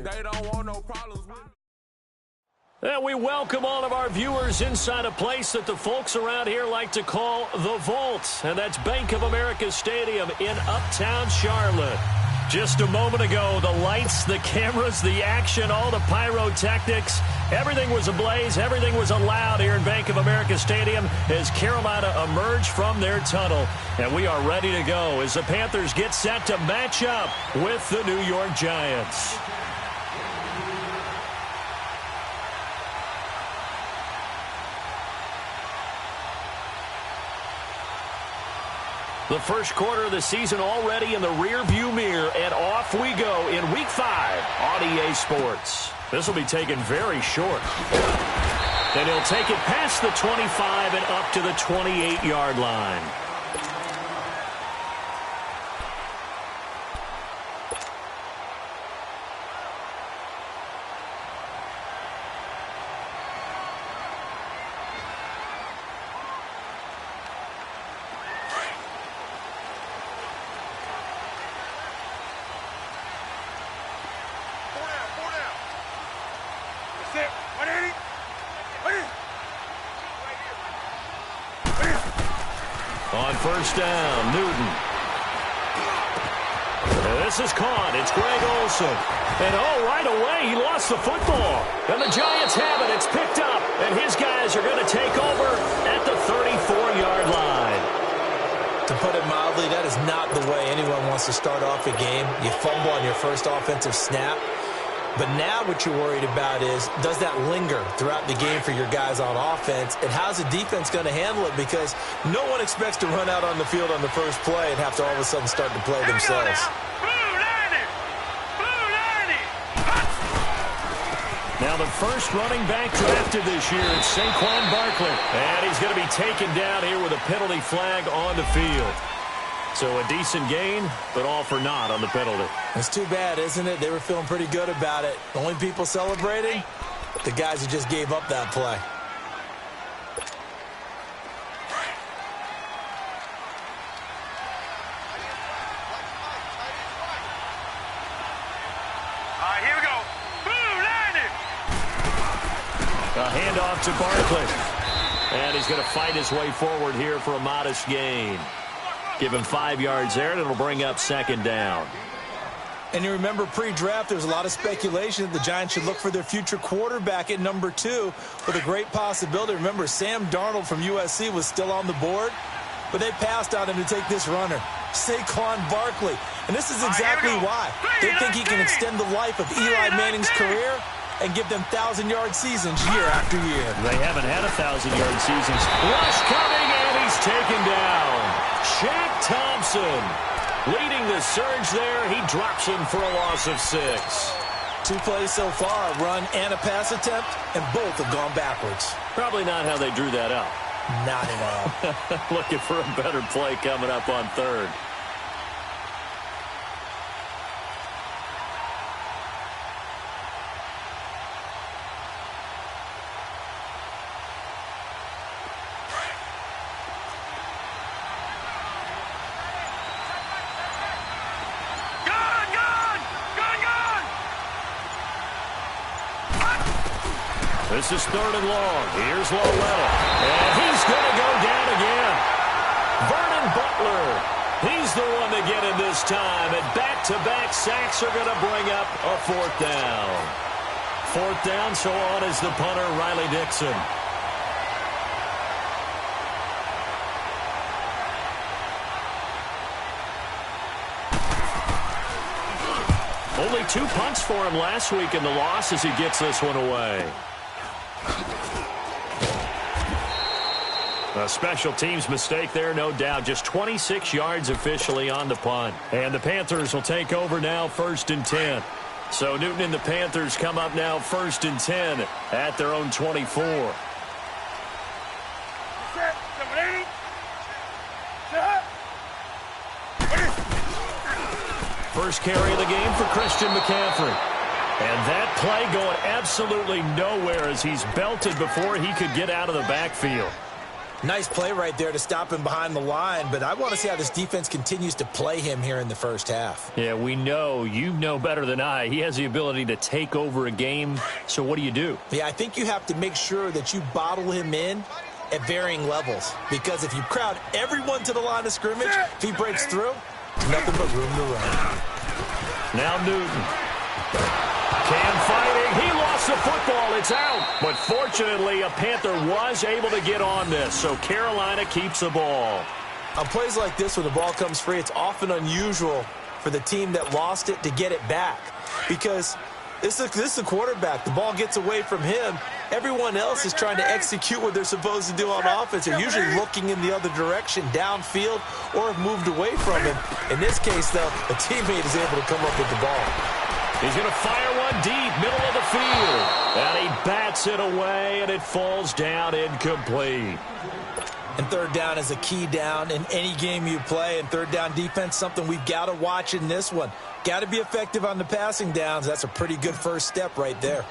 They don't want no problems with me. And we welcome all of our viewers inside a place that the folks around here like to call the Vault. And that's Bank of America Stadium in Uptown Charlotte. Just a moment ago, the lights, the cameras, the action, all the pyrotechnics, everything was ablaze, everything was allowed here in Bank of America Stadium as Carolina emerged from their tunnel. And we are ready to go as the Panthers get set to match up with the New York Giants. The first quarter of the season already in the rear-view mirror, and off we go in Week 5 on EA Sports. This will be taken very short. And he'll take it past the 25 and up to the 28-yard line. On first down, Newton. This is caught. It's Greg Olsen. And, right away, he lost the football. And the Giants have it. It's picked up. And his guys are going to take over at the 34-yard line. To put it mildly, that is not the way anyone wants to start off a game. You fumble on your first offensive snap. But now what you're worried about is, does that linger throughout the game for your guys on offense? And how's the defense going to handle it? Because no one expects to run out on the field on the first play and have to all of a sudden start to play themselves. Now the first running back drafted this year is Saquon Barkley. And he's going to be taken down here with a penalty flag on the field. So a decent gain, but all for naught on the penalty. It's too bad, isn't it? They were feeling pretty good about it. The only people celebrating, the guys who just gave up that play. All right, here we go. Boom, landed. A handoff to Barkley. And he's going to fight his way forward here for a modest gain. Give him 5 yards there, and it'll bring up second down. And you remember pre-draft, there was a lot of speculation that the Giants should look for their future quarterback at number 2 with a great possibility. Remember, Sam Darnold from USC was still on the board, but they passed on him to take this runner, Saquon Barkley. And this is exactly why. They think he can extend the life of Eli Manning's career and give them 1,000-yard seasons year after year. They haven't had 1,000-yard seasons. Rush coming, and he's taken down. Shaq Thompson leading the surge there. He drops him for a loss of 6. 2 plays so far, a run and a pass attempt, and both have gone backwards. Probably not how they drew that up. Not at all. Looking for a better play coming up on third. This is third and long. Here's Lowell. And he's going to go down again. Vernon Butler. He's the one to get him this time. And back-to-back sacks are going to bring up a 4th down. 4th down, so on is the punter, Riley Dixon. Only 2 punts for him last week in the loss as he gets this one away. A special teams mistake there, no doubt. Just 26 yards officially on the punt. And the Panthers will take over now, 1st and 10. So Newton and the Panthers come up now 1st and 10 at their own 24. First carry of the game for Christian McCaffrey. And that play going absolutely nowhere as he's belted before he could get out of the backfield. Nice play right there to stop him behind the line, but I want to see how this defense continues to play him here in the first half. Yeah, we know. You know better than I. He has the ability to take over a game, so what do? Yeah, I think you have to make sure that you bottle him in at varying levels, because if you crowd everyone to the line of scrimmage, if he breaks through, nothing but room to run. Now Newton. Cam fighting. He lost the football. It's out. But fortunately, a Panther was able to get on this, so Carolina keeps the ball. On plays like this, when the ball comes free, it's often unusual for the team that lost it to get it back, because this is the quarterback. The ball gets away from him. Everyone else is trying to execute what they're supposed to do on offense. They're usually looking in the other direction, downfield, or have moved away from him. In this case, though, a teammate is able to come up with the ball. He's going to fire one deep, middle of the field. And he bats it away, and it falls down incomplete. And third down is a key down in any game you play. And third down defense, something we've got to watch in this one. Got to be effective on the passing downs. That's a pretty good first step right there.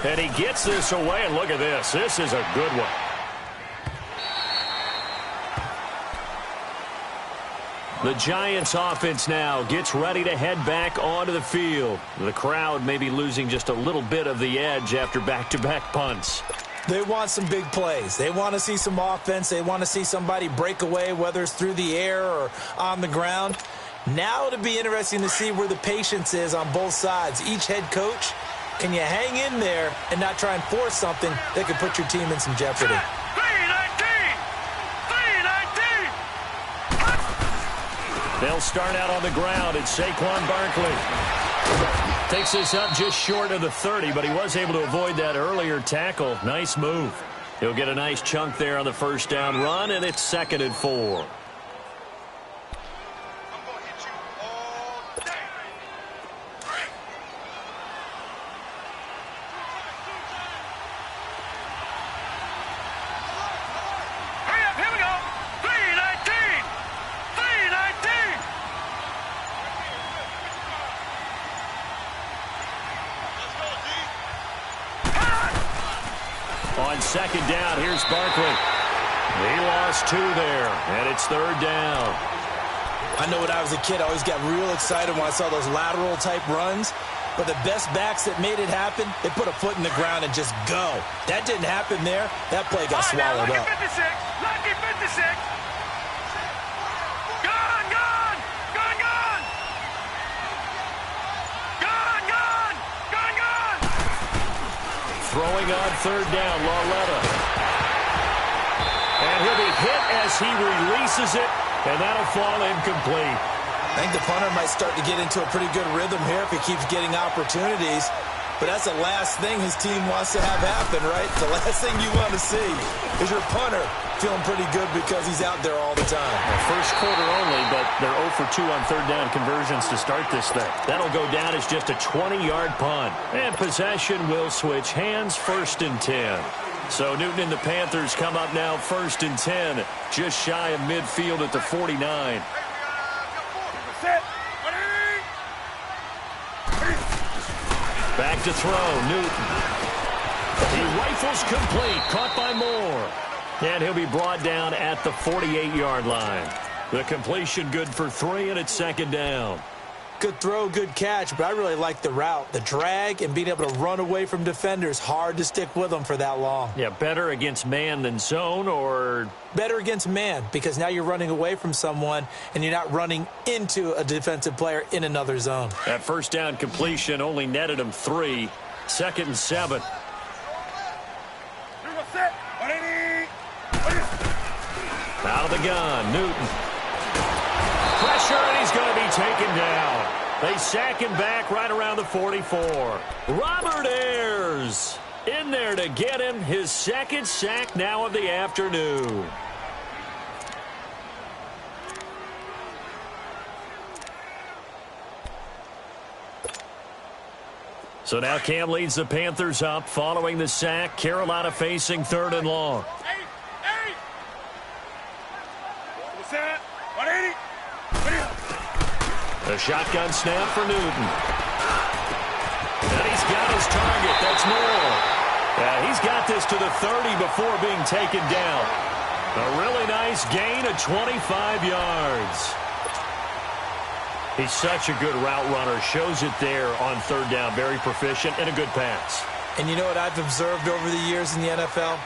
And he gets this away, and look at this. This is a good one. The Giants offense now gets ready to head back onto the field. The crowd may be losing just a little bit of the edge after back-to-back punts. They want some big plays. They want to see some offense. They want to see somebody break away, whether it's through the air or on the ground. Now it'll be interesting to see where the patience is on both sides. Each head coach, can you hang in there and not try and force something that could put your team in some jeopardy? They'll start out on the ground. It's Saquon Barkley. Takes this up just short of the 30, but he was able to avoid that earlier tackle. Nice move. He'll get a nice chunk there on the first down run, and it's 2nd and 4. On 2nd down, here's Barkley. He lost 2 there, and it's 3rd down. I know when I was a kid, I always got real excited when I saw those lateral-type runs. But the best backs that made it happen, they put a foot in the ground and just go. That didn't happen there. That play got swallowed up. Lucky 56. Lucky 56. Gone, gone. Gone, gone. Gone, gone. Gone, gone. Throwing on 3rd down, Lauletta. And he'll be hit as he releases it, and that'll fall incomplete. I think the punter might start to get into a pretty good rhythm here if he keeps getting opportunities. But that's the last thing his team wants to have happen, right? The last thing you want to see is your punter feeling pretty good because he's out there all the time. Well, first quarter only, but they're 0 for 2 on 3rd down conversions to start this thing. That'll go down as just a 20-yard punt. And possession will switch hands, 1st and 10. So Newton and the Panthers come up now 1st and 10, just shy of midfield at the 49. Back to throw, Newton. He rifles complete, caught by Moore. And he'll be brought down at the 48-yard line. The completion good for 3, and it's 2nd down. Good throw, good catch, but I really like the route. The drag and being able to run away from defenders, hard to stick with them for that long. Yeah, better against man than zone, or? Better against man, because now you're running away from someone and you're not running into a defensive player in another zone. That 1st down completion only netted him 3. 2nd and 7. Out of the gun, Newton. Pressure, and he's going to be taken down. They sack him back right around the 44. Robert Ayers in there to get him. His 2nd sack now of the afternoon. So now Cam leads the Panthers up following the sack. Carolina facing 3rd and long. A shotgun snap for Newton. And he's got his target. That's Moore. He's got this to the 30 before being taken down. A really nice gain of 25 yards. He's such a good route runner. Shows it there on third down. Very proficient and a good pass. And you know what I've observed over the years in the NFL?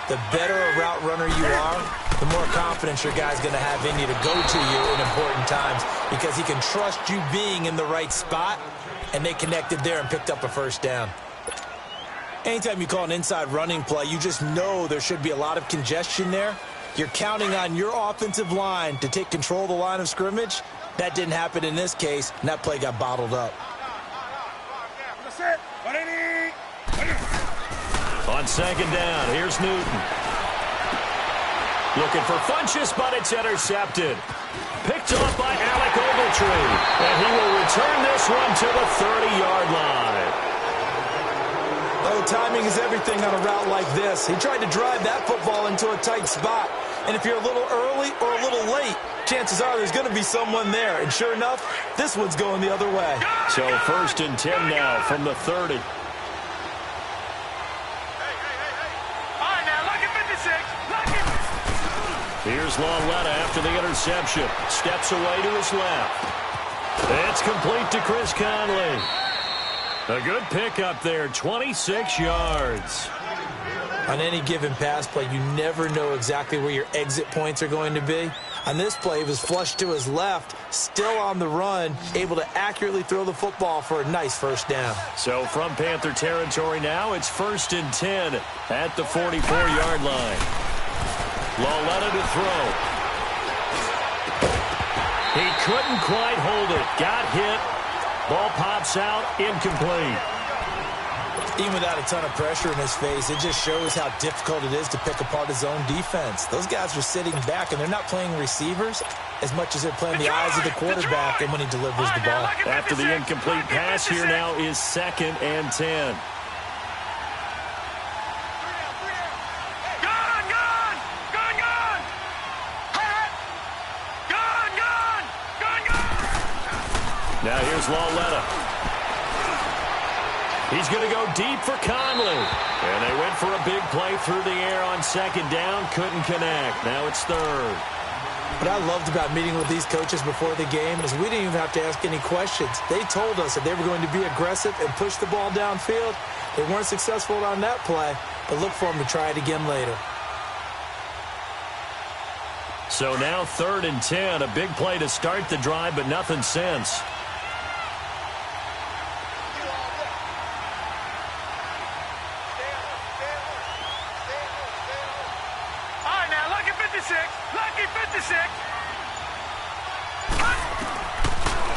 The better a route runner you are, the more confidence your guy's going to have in you to go to you in important times because he can trust you being in the right spot, and they connected there and picked up a first down. Anytime you call an inside running play, you just know there should be a lot of congestion there. You're counting on your offensive line to take control of the line of scrimmage. That didn't happen in this case, and that play got bottled up. On second down, here's Newton. Looking for Funchess, but it's intercepted. Picked off by Alec Ogletree, and he will return this one to the 30-yard line. Oh, timing is everything on a route like this. He tried to drive that football into a tight spot. And if you're a little early or a little late, chances are there's going to be someone there. And sure enough, this one's going the other way. So 1st and 10 now from the 30. Here's Lauletta after the interception. Steps away to his left. It's complete to Chris Conley. A good pickup there, 26 yards. On any given pass play, you never know exactly where your exit points are going to be. On this play, he was flushed to his left, still on the run, able to accurately throw the football for a nice first down. So from Panther territory now, it's 1st and 10 at the 44-yard line. Lauletta to throw. He couldn't quite hold it. Got hit. Ball pops out, incomplete. Even without a ton of pressure in his face, it just shows how difficult it is to pick apart his own defense. Those guys are sitting back, and they're not playing receivers as much as they're playing the eyes of the quarterback and when he delivers the ball. After the incomplete pass, here now is 2nd and 10. Now here's Lauletta. He's going to go deep for Conley. And they went for a big play through the air on 2nd down. Couldn't connect. Now it's 3rd. What I loved about meeting with these coaches before the game is we didn't even have to ask any questions. They told us that they were going to be aggressive and push the ball downfield. They weren't successful on that play, but look for them to try it again later. So now 3rd and 10. A big play to start the drive, but nothing since.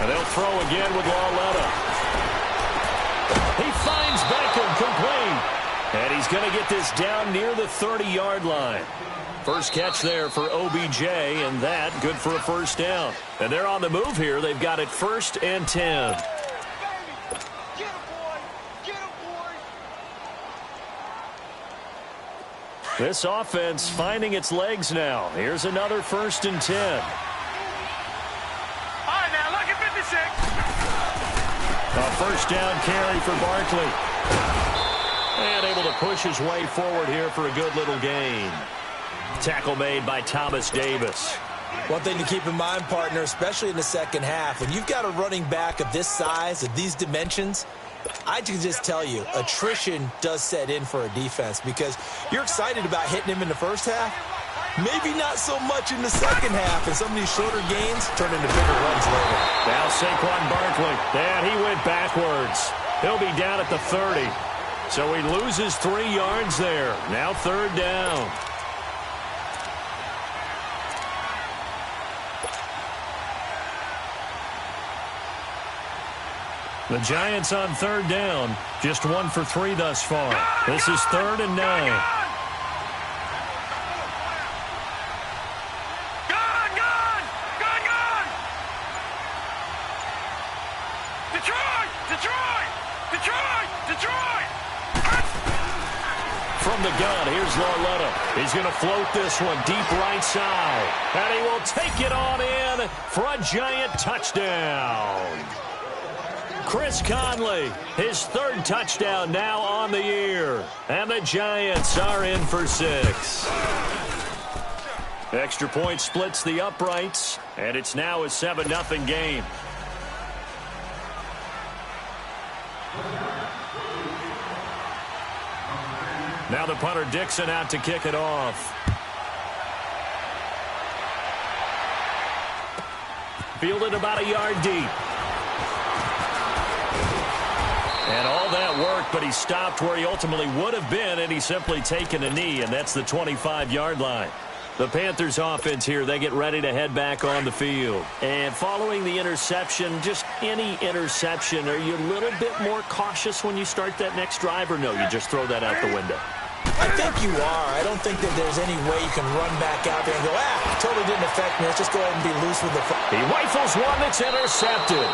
And they'll throw again with Lauletta. He finds Beckham complete. And he's going to get this down near the 30-yard line. First catch there for OBJ, and that good for a first down. And they're on the move here. They've got it 1st and 10. This offense finding its legs now. Here's another 1st and 10. All right, now look at 56. A first down carry for Barkley. And able to push his way forward here for a good little gain. Tackle made by Thomas Davis. One thing to keep in mind, partner, especially in the second half, when you've got a running back of this size, of these dimensions, I can just tell you, attrition does set in for a defense because you're excited about hitting him in the first half. Maybe not so much in the second half, and some of these shorter gains turn into bigger runs later. Now Saquon Barkley, and he went backwards. He'll be down at the 30. So he loses 3 yards there. Now 3rd down. The Giants on 3rd down. Just 1 for 3 thus far. This is 3rd and 9. From the gun, here's Lauletta. He's going to float this one deep right side. And he will take it on in for a Giant touchdown. Chris Conley, his third touchdown now on the year. And the Giants are in for 6. Extra point splits the uprights, and it's now a 7-0 game. Now the punter Dixon out to kick it off. Fielded about a yard deep. And all that work, but he stopped where he ultimately would have been, and he's simply taken a knee, and that's the 25-yard line. The Panthers offense here, they get ready to head back on the field. And following the interception, just any interception, are you a little bit more cautious when you start that next drive, or no, you just throw that out the window? I think you are. I don't think that there's any way you can run back out there and go, totally didn't affect me. Let's just go ahead and be loose with the football. He rifles one that's intercepted.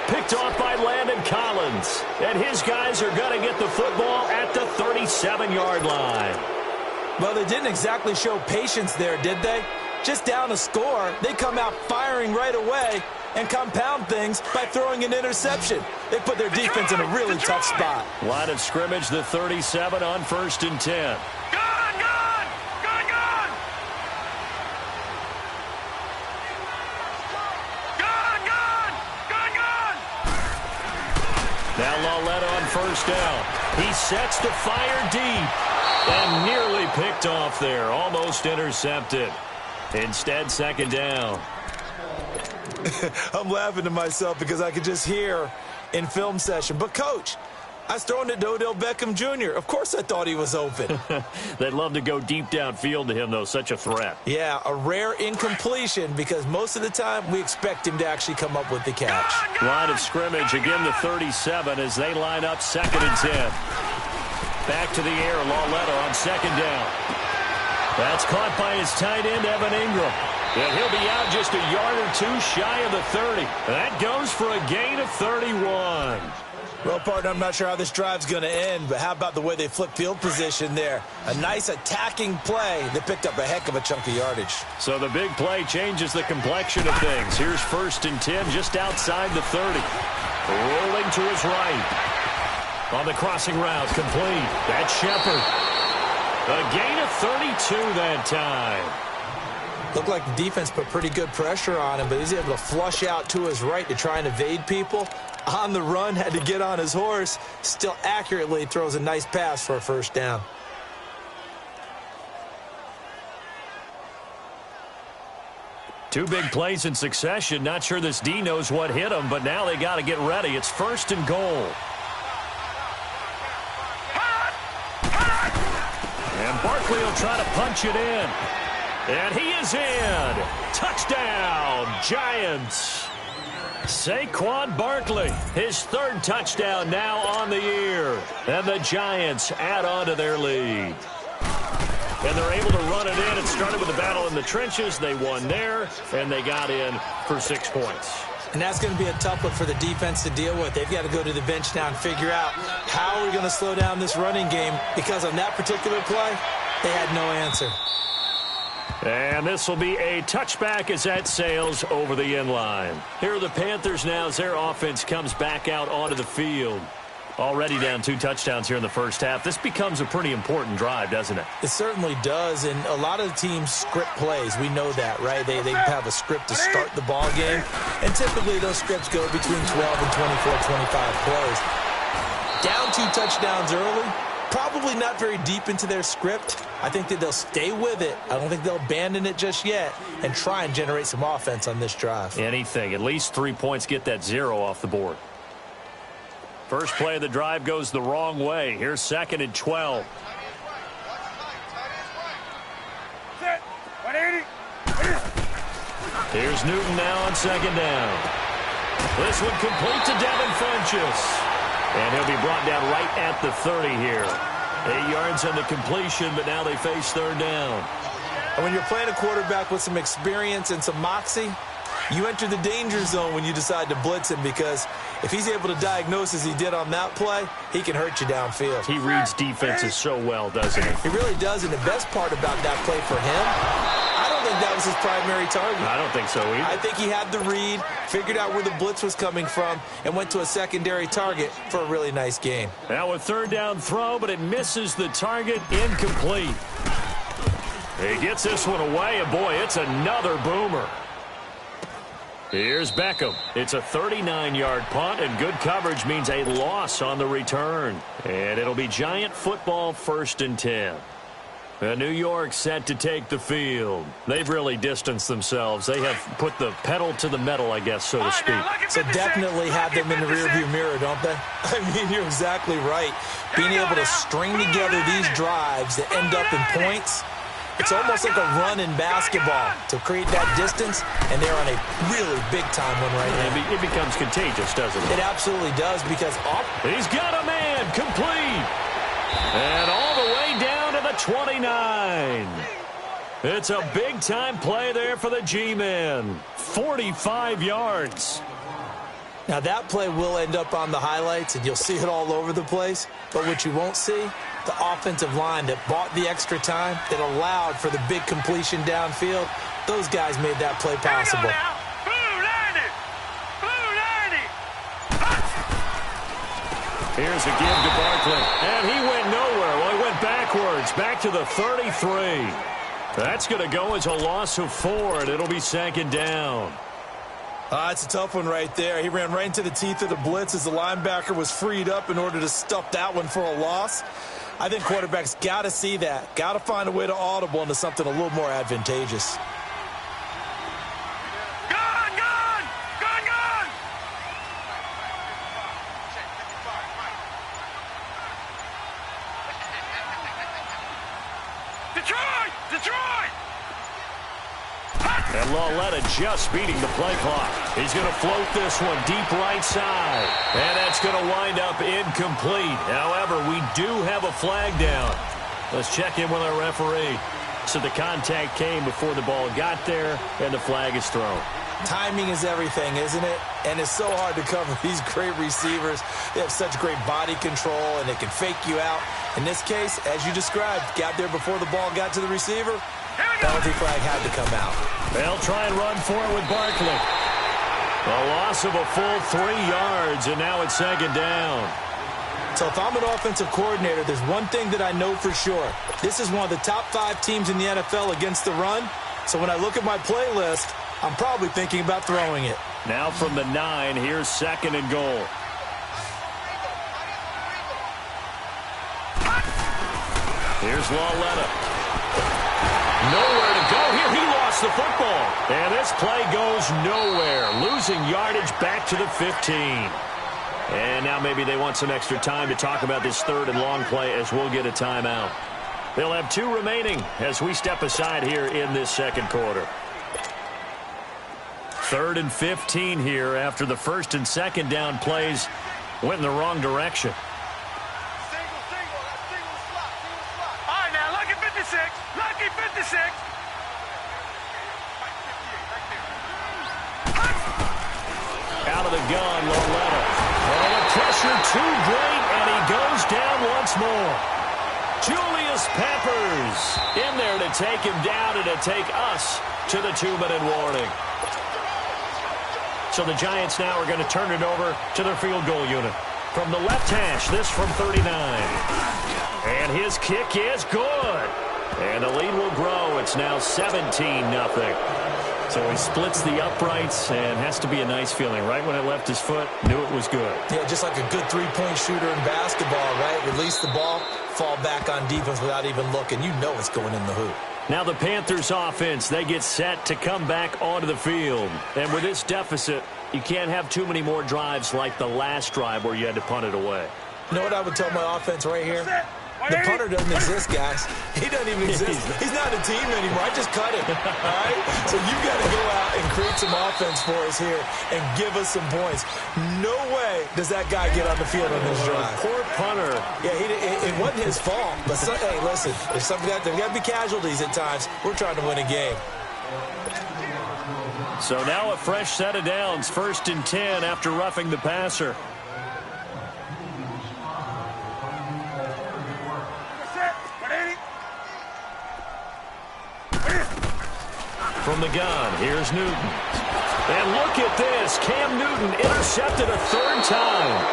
Picked off by Landon Collins. And his guys are going to get the football at the 37-yard line. Well, they didn't exactly show patience there, did they? Just down a score, they come out firing right away and compound things by throwing an interception. They put their defense in a really tough spot. Line of scrimmage, the 37 on 1st and 10. Gone! Now Lawletta on 1st down. He sets to fire deep. And nearly picked off there. Almost intercepted. Instead, 2nd down. I'm laughing to myself because I could just hear in film session. But, Coach, I was throwing it to Odell Beckham Jr. Of course I thought he was open. They'd love to go deep downfield to him, though. Such a threat. Yeah, a rare incompletion because most of the time we expect him to actually come up with the catch. Line of scrimmage, again the 37 as they line up 2nd and 10. Back to the air, Lawletta on 2nd down. That's caught by his tight end, Evan Ingram. And he'll be out just a yard or two shy of the 30. That goes for a gain of 31. Well, partner, I'm not sure how this drive's going to end, but how about the way they flip field position there? A nice attacking play that picked up a heck of a chunk of yardage. So the big play changes the complexion of things. Here's 1st and 10 just outside the 30. Rolling to his right. On the crossing route, complete. That's Shepard. A gain of 32 that time. Looked like the defense put pretty good pressure on him, but he's able to flush out to his right to try and evade people. On the run, had to get on his horse. Still accurately throws a nice pass for a 1st down. Two big plays in succession. Not sure this D knows what hit him, but now they got to get ready. It's 1st and goal. And Barkley will try to punch it in. And he is in. Touchdown, Giants. Saquon Barkley, his 3rd touchdown now on the year. And the Giants add on to their lead. And they're able to run it in. It started with a battle in the trenches. They won there, and they got in for 6 points. And that's going to be a tough one for the defense to deal with. They've got to go to the bench now and figure out how we're going to slow down this running game, because on that particular play, they had no answer. And this will be a touchback as that sails over the end line. Here are the Panthers now as their offense comes back out onto the field. Already down 2 touchdowns here in the 1st half. This becomes a pretty important drive, doesn't it? It certainly does, and a lot of teams script plays. We know that, right? They have a script to start the ball game, and typically those scripts go between 12 and 24, 25 plays. Down 2 touchdowns early, probably not very deep into their script. I think that they'll stay with it. I don't think they'll abandon it just yet and try and generate some offense on this drive. Anything. At least 3 points, get that 0 off the board. First play of the drive goes the wrong way. Here's 2nd and 12. Here's Newton now on 2nd down. This one complete to Devin Funchess. And he'll be brought down right at the 30 here. 8 yards on the completion, but now they face 3rd down. And when you're playing a quarterback with some experience and some moxie, you enter the danger zone when you decide to blitz him, because if he's able to diagnose as he did on that play, he can hurt you downfield. He reads defenses so well, doesn't he? He really does, and the best part about that play for him, I don't think think that was his primary target. I don't think so either. I think he had the read, figured out where the blitz was coming from, and went to a secondary target for a really nice gain. Now a third down throw, but it misses the target, incomplete. He gets this one away, and boy, it's another boomer. Here's Beckham. It's a 39-yard punt, and good coverage means a loss on the return. And it'll be Giant football 1st and 10. New York set to take the field. They've really distanced themselves. They have put the pedal to the metal, I guess, so to speak. So definitely have them in the rearview mirror, don't they? I mean, you're exactly right. Being able to string together these drives that end up in points, it's almost like a run in basketball to create that distance, and they're on a really big-time one right now. It becomes contagious, doesn't it? It absolutely does, because he's got a man, complete. And all the way down to the 29. It's a big-time play there for the G-men. 45 yards. Now, that play will end up on the highlights, and you'll see it all over the place. But what you won't see, the offensive line that bought the extra time, that allowed for the big completion downfield, those guys made that play possible. Here's a give to Barkley, and he went nowhere. Well, he went backwards, back to the 33. That's going to go as a loss of 4, and it'll be 2nd down. It's a tough one right there. He ran right into the teeth of the blitz as the linebacker was freed up in order to stuff that one for a loss. I think quarterbacks got to see that. Got to find a way to audible into something a little more advantageous. And Lawletta just beating the play clock. He's going to float this one deep right side. And that's going to wind up incomplete. However, we do have a flag down. Let's check in with our referee. So the contact came before the ball got there, and the flag is thrown. Timing is everything, isn't it? And it's so hard to cover these great receivers. They have such great body control, and they can fake you out. In this case, as you described, got there before the ball got to the receiver. Penalty flag had to come out. They'll try and run for it with Barkley. A loss of a full 3 yards, and now it's 2nd down. So if I'm an offensive coordinator, there's one thing that I know for sure. This is one of the top 5 teams in the NFL against the run. So when I look at my playlist, I'm probably thinking about throwing it. Now from the 9, here's 2nd and goal. Here's Lawletta. Nowhere to go here. He lost the football. And this play goes nowhere. Losing yardage back to the 15. And now maybe they want some extra time to talk about this 3rd and long play as we'll get a timeout. They'll have 2 remaining as we step aside here in this 2nd quarter. 3rd and 15 here after the 1st and 2nd down plays went in the wrong direction. Lucky 56. Out of the gun, Lawletta. Oh, the pressure too great, and he goes down once more. Julius Peppers in there to take him down and to take us to the 2-minute warning. So the Giants now are going to turn it over to their field goal unit. From the left hash, this from 39. And his kick is good. And the lead will grow. It's now 17-0. So he splits the uprights, and has to be a nice feeling. Right when it left his foot, knew it was good. Yeah, just like a good three-point shooter in basketball, right? Release the ball, fall back on defense without even looking. You know it's going in the hoop. Now the Panthers offense, they get set to come back onto the field. And with this deficit, you can't have too many more drives like the last drive where you had to punt it away. You know what I would tell my offense right here? The punter doesn't exist, guys. He doesn't even exist. He's not a team anymore. I just cut him, all right? So you got to go out and create some offense for us here and give us some points. No way does that guy get on the field on this drive. Poor punter. Yeah, it wasn't his fault. But, hey, listen, there's got to be casualties at times. We're trying to win a game. So now a fresh set of downs, 1st and 10 after roughing the passer. From the gun, here's Newton. And look at this. Cam Newton intercepted a third time.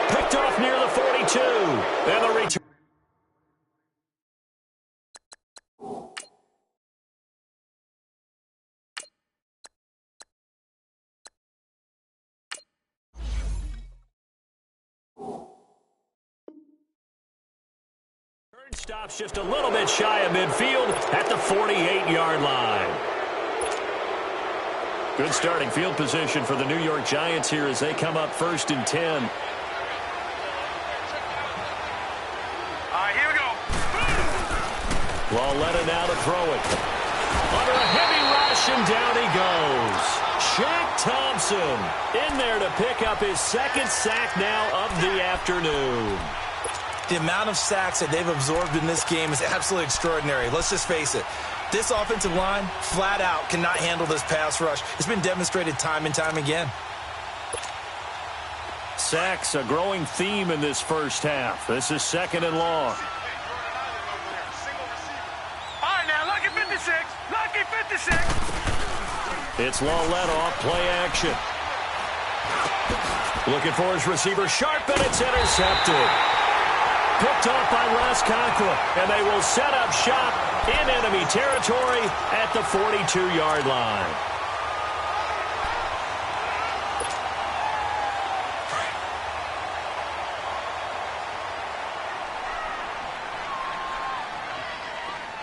Picked off near the 42. And the return. Stops just a little bit shy of midfield at the 48-yard line. Good starting field position for the New York Giants here as they come up 1st and 10. All right, here we go. Lauletta now to throw it. Under a heavy rush, and down he goes. Shaq Thompson in there to pick up his second sack now of the afternoon. The amount of sacks that they've absorbed in this game is absolutely extraordinary. Let's just face it. This offensive line, flat out, cannot handle this pass rush. It's been demonstrated time and time again. Sacks, a growing theme in this first half. This is 2nd and long. All right, now, lucky 56. Lucky 56. It's Lauletta off play action. Looking for his receiver, Sharp, and it's intercepted. Picked off by Ross Conklin, and they will set up shop in enemy territory at the 42-yard line.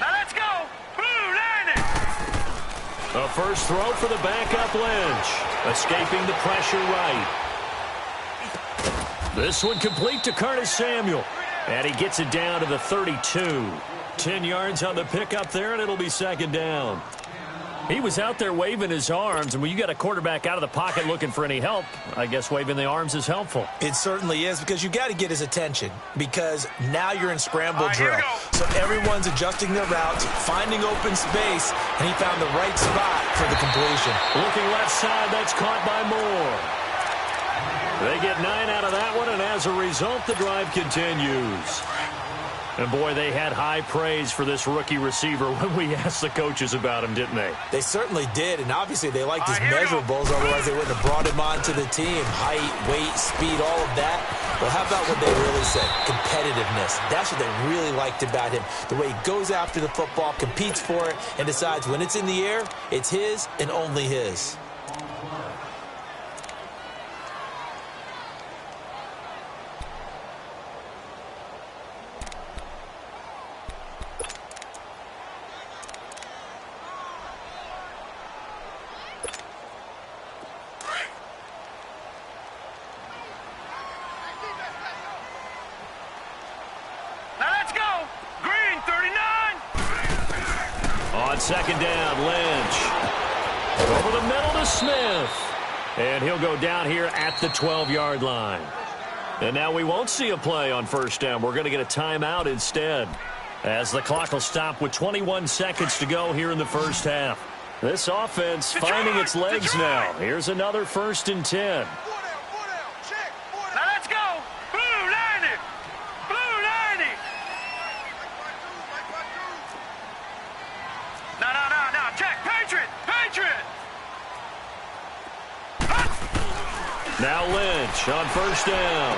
Now let's go. Blue landing. A first throw for the backup Lynch, escaping the pressure right. This one complete to Curtis Samuel. And he gets it down to the 32. 10 yards on the pickup there, and it'll be 2nd down. He was out there waving his arms, and when you got a quarterback out of the pocket looking for any help, I guess waving the arms is helpful. It certainly is, because you got to get his attention, because now you're in scramble right, drill. So everyone's adjusting their routes, finding open space, and he found the right spot for the completion. Looking left side, that's caught by Moore. They get 9 out of that one, and as a result, the drive continues. And, boy, they had high praise for this rookie receiver when we asked the coaches about him, didn't they? They certainly did, and obviously they liked his measurables, otherwise they wouldn't have brought him onto the team. Height, weight, speed, all of that. Well, how about what they really said? Competitiveness. That's what they really liked about him. The way he goes after the football, competes for it, and decides when it's in the air, it's his and only his. On 2nd down, Lynch. Over the middle to Smith. And he'll go down here at the 12-yard line. And now we won't see a play on 1st down. We're going to get a timeout instead, as the clock will stop with 21 seconds to go here in the first half. This offense finding its legs now. Here's another 1st and 10. Now let's go. Blue landing. Blue landing. No. Check. Patriot. Patriot. Now Lynch on 1st down.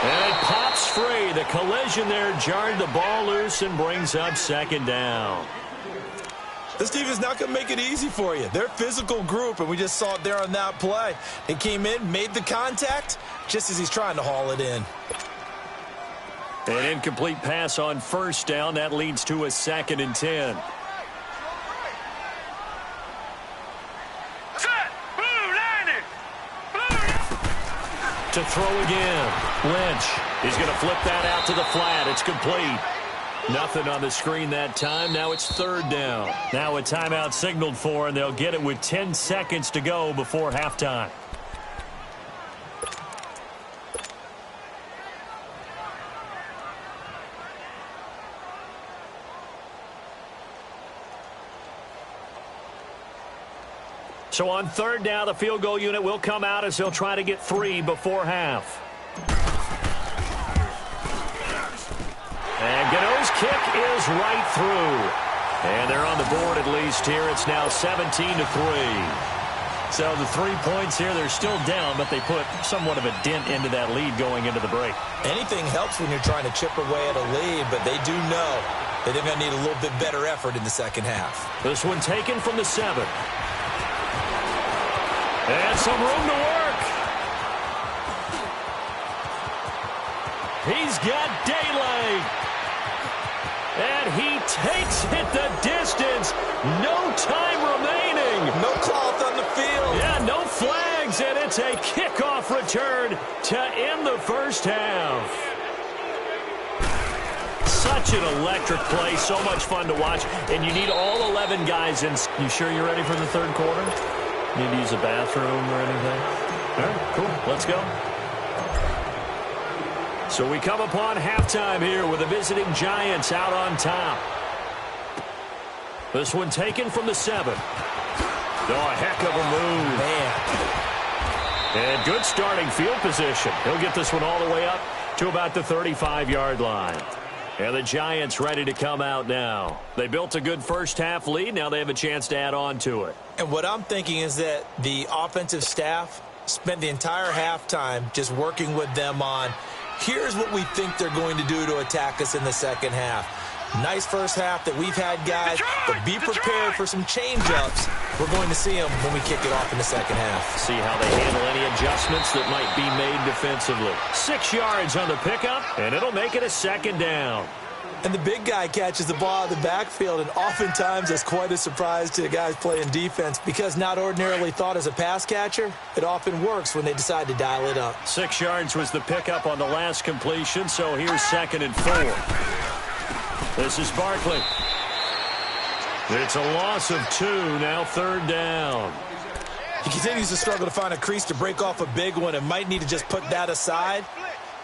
And it pops free. The collision there jarred the ball loose and brings up 2nd down. This team is not going to make it easy for you. They're a physical group, and we just saw it there on that play. They came in, made the contact, just as he's trying to haul it in. An incomplete pass on 1st down. That leads to a 2nd and 10. Set. Blue landing. Blue. To throw again. Lynch. He's going to flip that out to the flat. It's complete. Nothing on the screen that time. Now it's 3rd down. Now a timeout signaled for, and they'll get it with 10 seconds to go before halftime. So on 3rd down, the field goal unit will come out as they'll try to get 3 before half. And Gano's kick is right through. And they're on the board at least here. It's now 17-3. So the 3 points here, they're still down, but they put somewhat of a dent into that lead going into the break. Anything helps when you're trying to chip away at a lead, but they do know that they're going to need a little bit better effort in the second half. This one taken from the 7. And some room to work. He's got daylight. And he takes it the distance. No time remaining. No cloth on the field. Yeah, no flags, and it's a kickoff return to end the first half. Such an electric play, so much fun to watch, and you need all 11 guys in. You sure you're ready for the third quarter? Need to use a bathroom or anything? All right, cool. Let's go. So we come upon halftime here with the visiting Giants out on top. This one taken from the 7. Oh, a heck of a move. Man. And good starting field position. He'll get this one all the way up to about the 35-yard line. And the Giants ready to come out now. They built a good first-half lead. Now they have a chance to add on to it. And what I'm thinking is that the offensive staff spent the entire halftime just working with them on, here's what we think they're going to do to attack us in the second half. Nice first half that we've had, guys, but be prepared for some change-ups. We're going to see them when we kick it off in the second half. See how they handle any adjustments that might be made defensively. 6 yards on the pickup, and it'll make it a second down. And the big guy catches the ball out of the backfield, and oftentimes that's quite a surprise to the guys playing defense because not ordinarily thought as a pass catcher, it often works when they decide to dial it up. 6 yards was the pickup on the last completion, so here's 2nd and 4. This is Barkley. It's a loss of 2, now 3rd down. He continues to struggle to find a crease to break off a big one and might need to just put that aside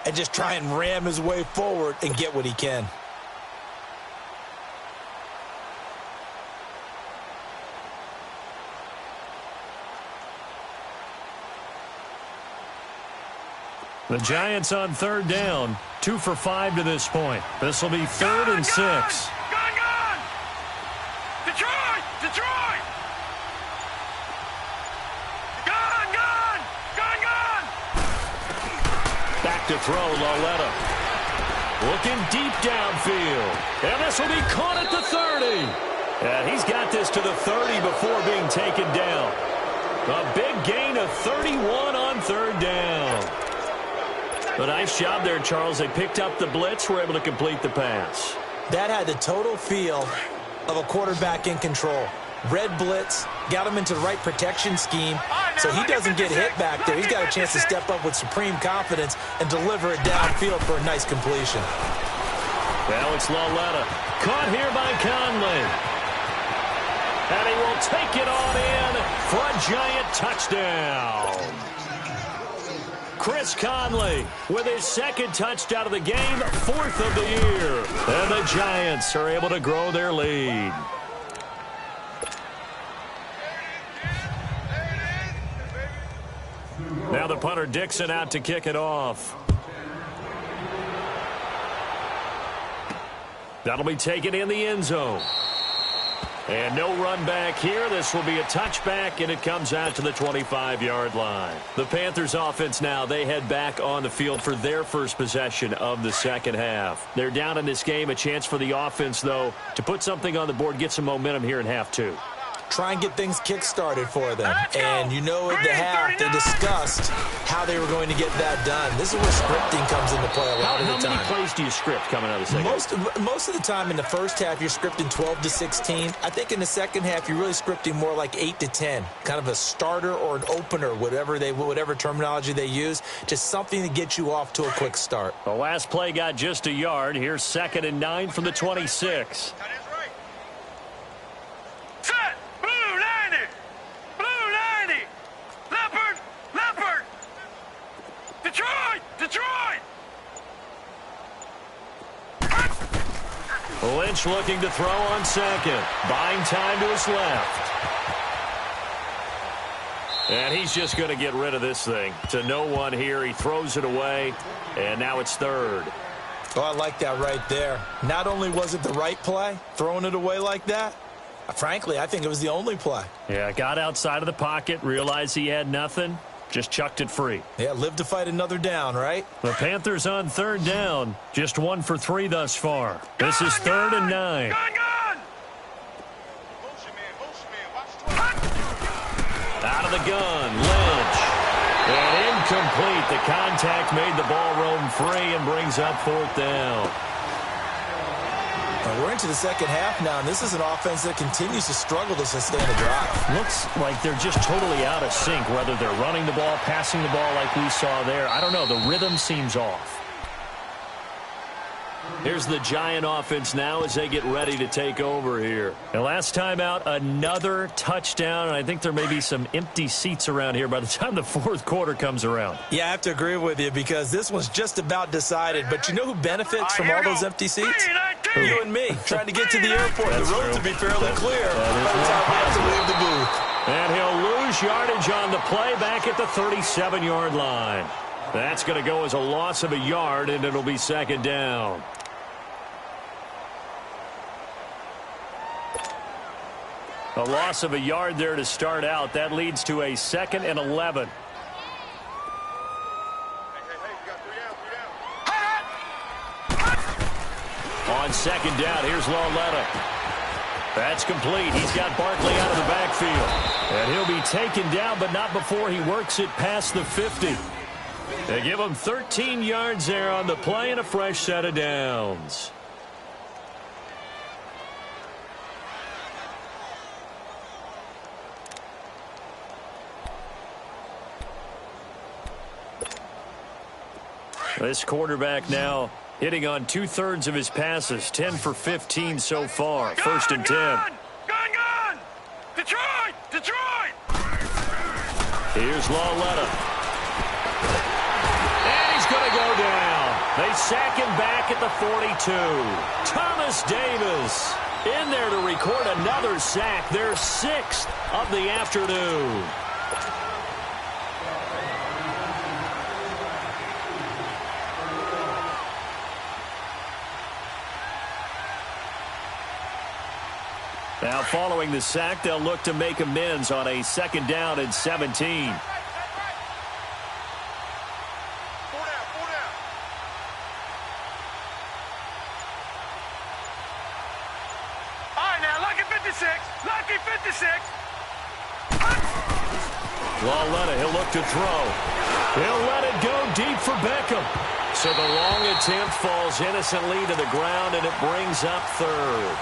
and just try and ram his way forward and get what he can. The Giants on 3rd down, 2 for 5 to this point. This will be 3rd and 6. Gone! Detroit! Gone! Back to throw, Lauletta. Looking deep downfield. And this will be caught at the 30. And he's got this to the 30 before being taken down. A big gain of 31 on 3rd down. A nice job there, Charles. They picked up the blitz, were able to complete the pass. That had the total feel of a quarterback in control. Red blitz, got him into the right protection scheme, so he doesn't get hit back there. He's got a chance to step up with supreme confidence and deliver it downfield for a nice completion. Well, it's Lauletta. Caught here by Conley. And he will take it on in for a Giant touchdown. Chris Conley with his 2nd touchdown of the game, 4th of the year. And the Giants are able to grow their lead. Now the punter Dixon out to kick it off. That'll be taken in the end zone. And no run back here. This will be a touchback, and it comes out to the 25-yard line. The Panthers offense now, they head back on the field for their first possession of the second half. They're down in this game. A chance for the offense, though, to put something on the board, get some momentum here in half 2. Try and get things kick-started for them. And you know at the half, they discussed how they were going to get that done. This is where scripting comes into play a lot of the time. How many plays do you script coming out of the second half? Most of the time in the first half, you're scripting 12 to 16. I think in the second half, you're really scripting more like 8 to 10. Kind of a starter or an opener, whatever terminology they use. Just something to get you off to a quick start. The last play got just a yard. Here's 2nd and 9 from the 26. Lynch looking to throw on 2nd. Buying time to his left. And he's just going to get rid of this thing. To no one here. He throws it away. And now it's 3rd. Oh, I like that right there. Not only was it the right play, throwing it away like that, frankly, I think it was the only play. Yeah, got outside of the pocket, realized he had nothing, just chucked it free. Yeah, live to fight another down, right? The Panthers on third down, just 1 for 3 thus far. This is 3rd and 9. Out of the gun, Lynch. And incomplete. The contact made the ball roam free and brings up 4th down. We're into the second half now, and this is an offense that continues to struggle to sustain a drive. Looks like they're just totally out of sync, whether they're running the ball, passing the ball like we saw there. I don't know. The rhythm seems off. Here's the Giant offense now as they get ready to take over here. And last time out, another touchdown, and I think there may be some empty seats around here by the time the 4th quarter comes around. Yeah, I have to agree with you because this one's just about decided. But you know who benefits from all those empty seats? You and me, trying to get to the airport. The road to be fairly clear by the time we have to leave the booth. And he'll lose yardage on the play back at the 37-yard line. That's going to go as a loss of a yard, and it'll be 2nd down. A loss of a yard there to start out. That leads to a 2nd and 11. On 2nd down, here's Lauletta. That's complete. He's got Barkley out of the backfield. And he'll be taken down, but not before he works it past the 50. They give him 13 yards there on the play and a fresh set of downs. This quarterback now hitting on 2/3 of his passes, 10 for 15 so far. 1st and 10. Gun! Detroit! Detroit! Here's Lauletta. And he's going to go down. They sack him back at the 42. Thomas Davis in there to record another sack. Their 6th of the afternoon. Now, following the sack, they'll look to make amends on a 2nd down and 17. All right, now, lucky 56. Lucky 56. Lauletta, he'll look to throw. He'll let it go deep for Beckham. So the long attempt falls innocently to the ground, and it brings up 3rd.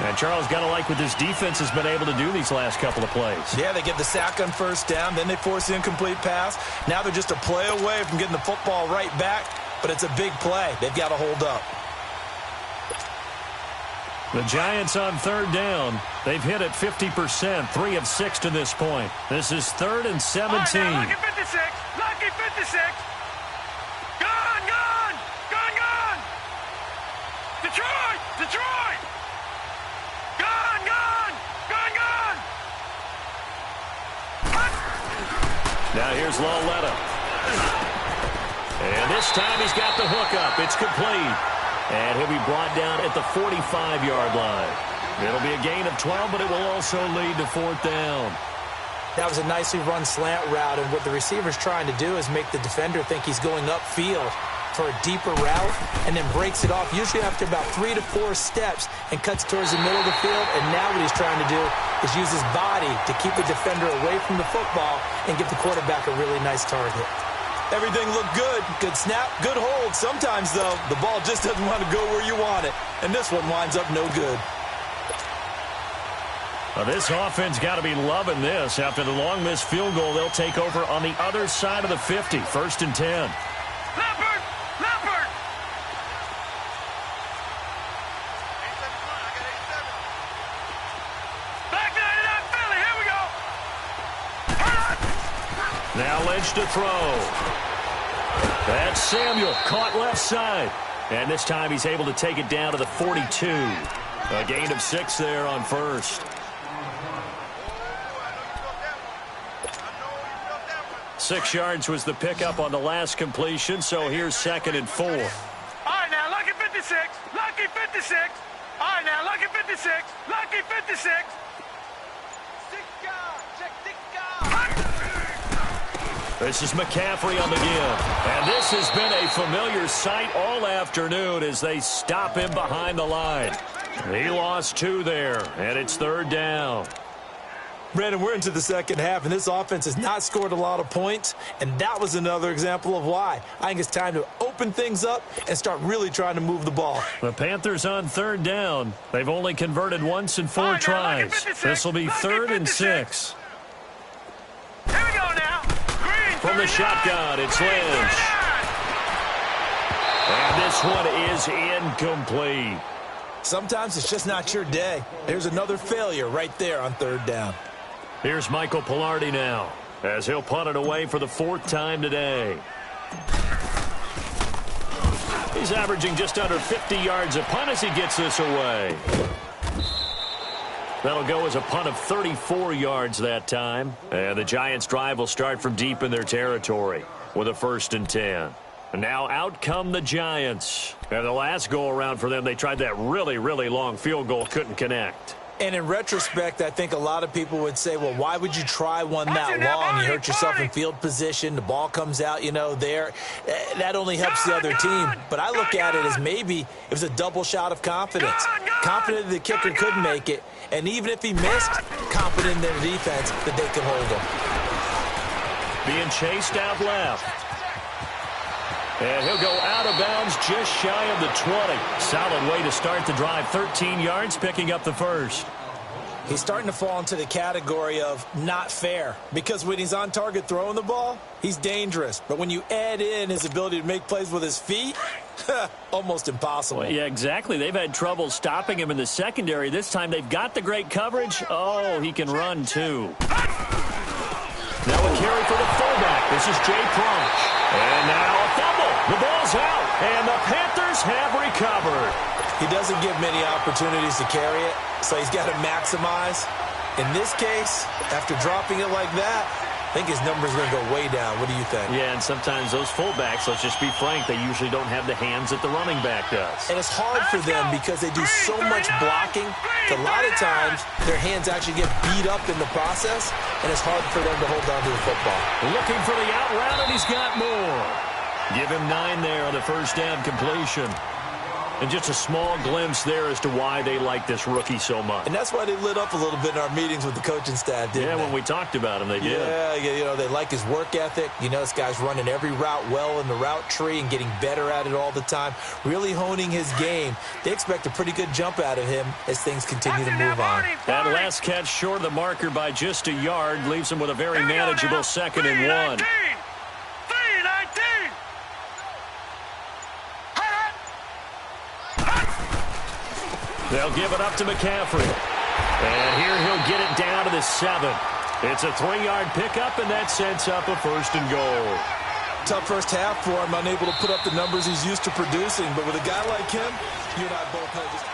And Charles, got to like what this defense has been able to do these last couple of plays. Yeah, they get the sack on 1st down, then they force the incomplete pass. Now they're just a play away from getting the football right back, but it's a big play. They've got to hold up. The Giants on 3rd down. They've hit at 50%, 3 of 6 to this point. This is 3rd and 17. All right, now, lucky 56. Lucky 56. Gun! Detroit! Detroit! Gun! Now here's Lauletta. And this time he's got the hook up. It's complete. And he'll be brought down at the 45-yard line. It'll be a gain of 12, but it will also lead to 4th down. That was a nicely run slant route, and what the receiver's trying to do is make the defender think he's going upfield for a deeper route, and then breaks it off, usually after about 3 to 4 steps, and cuts towards the middle of the field. And now what he's trying to do is use his body to keep the defender away from the football and give the quarterback a really nice target. Everything looked good. Good snap, good hold. Sometimes, though, the ball just doesn't want to go where you want it. And this one winds up no good. Well, this offense got to be loving this. After the long missed field goal, they'll take over on the other side of the 50. 1st and 10. Leopard! Back 99 Philly, here we go! Now Lynch to throw. That's Samuel, caught left side. And this time he's able to take it down to the 42. A gain of 6 there on 1st. 6 yards was the pickup on the last completion, so here's 2nd and 4. All right, now, 56. All right, now, lucky 56. Lucky 56. This is McCaffrey on the give. And this has been a familiar sight all afternoon as they stop him behind the line. He lost 2 there, and it's 3rd down. Brandon, we're into the second half, and this offense has not scored a lot of points, and that was another example of why. I think it's time to open things up and start really trying to move the ball. The Panthers on 3rd down. They've only converted once in 4 tries. This will be 3rd and 6. Here we go now. Green, From the shotgun, it's Lynch. And this one is incomplete. Sometimes it's just not your day. There's another failure right there on 3rd down. Here's Michael Pilardi now, as he'll punt it away for the 4th time today. He's averaging just under 50 yards a punt as he gets this away. That'll go as a punt of 34 yards that time. And the Giants' drive will start from deep in their territory with a 1st and 10. And now out come the Giants. And the last go-around for them, they tried that really, really long field goal, couldn't connect. And in retrospect, I think a lot of people would say, well, why would you try one that long? You hurt yourself in field position. The ball comes out, there. That only helps the other team. But I look at it as maybe it was a double shot of confidence. Confident the kicker could make it. And even if he missed, confident in their defense that they could hold him. Being chased out left. And he'll go out of bounds just shy of the 20. Solid way to start the drive. 13 yards, picking up the 1st. He's starting to fall into the category of not fair. Because when he's on target throwing the ball, he's dangerous. But when you add in his ability to make plays with his feet, almost impossible. Well, yeah, exactly. They've had trouble stopping him in the secondary. This time they've got the great coverage. Oh, he can run too. Now a carry for the fullback. This is Jay Prunch. And now a fumble. The ball's out, and the Panthers have recovered. He doesn't give many opportunities to carry it, so he's got to maximize. In this case, after dropping it like that, I think his number's going to go way down. What do you think? Yeah, and sometimes those fullbacks, let's just be frank, they usually don't have the hands that the running back does. And it's hard for them because they do so much blocking. A lot of times, their hands actually get beat up in the process, and it's hard for them to hold on to the football. Looking for the out route, and he's got more. Give him 9 there on the 1st down completion. And just a small glimpse there as to why they like this rookie so much. And that's why they lit up a little bit in our meetings with the coaching staff, didn't they? Yeah, when we talked about him, they did. Yeah, they like his work ethic. This guy's running every route well in the route tree and getting better at it all the time, really honing his game. They expect a pretty good jump out of him as things continue to move on. That last catch short of the marker by just a yard leaves him with a very manageable 2nd and 1. They'll give it up to McCaffrey. And here he'll get it down to the 7. It's a 3-yard pickup, and that sets up a 1st and goal. Tough first half for him, unable to put up the numbers he's used to producing. But with a guy like him, you and I both know just...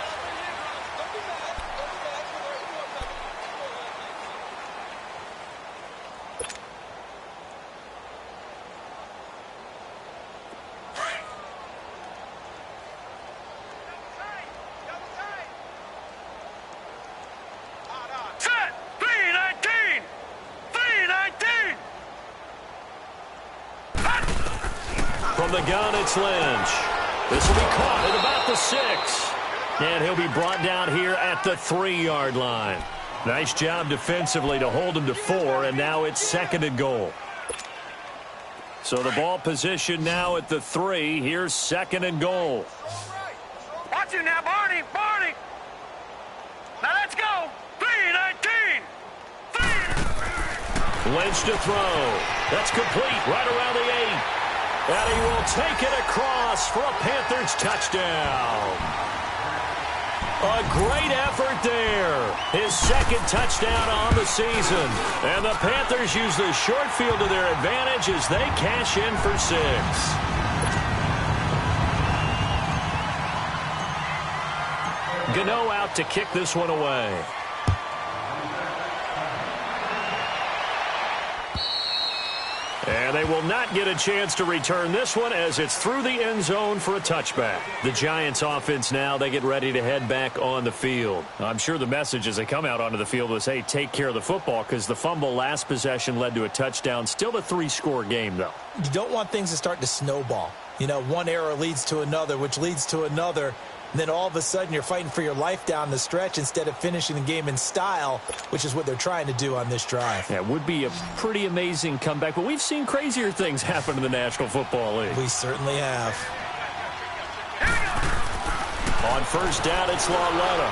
From the gun, it's Lynch. This will be caught at about the 6. And he'll be brought down here at the 3-yard line. Nice job defensively to hold him to 4, and now it's 2nd and goal. So the ball position now at the 3. Here's 2nd and goal. Watch him now, Barney. Barney. Now let's go. 3-19. Lynch to throw. That's complete right around the 8. And he will take it across for a Panthers touchdown. A great effort there. His 2nd touchdown on the season. And the Panthers use the short field to their advantage as they cash in for 6. Gano out to kick this one away. And And they will not get a chance to return this one as it's through the end zone for a touchback. The Giants offense now, they get ready to head back on the field. I'm sure the message as they come out onto the field was, hey, take care of the football, because the fumble last possession led to a touchdown. Still a 3-score game, though. You don't want things to start to snowball. You know, one error leads to another, which leads to another. And then all of a sudden you're fighting for your life down the stretch instead of finishing the game in style, which is what they're trying to do on this drive. Yeah, it would be a pretty amazing comeback, but we've seen crazier things happen in the National Football League. We certainly have. On first down, it's Lauletta.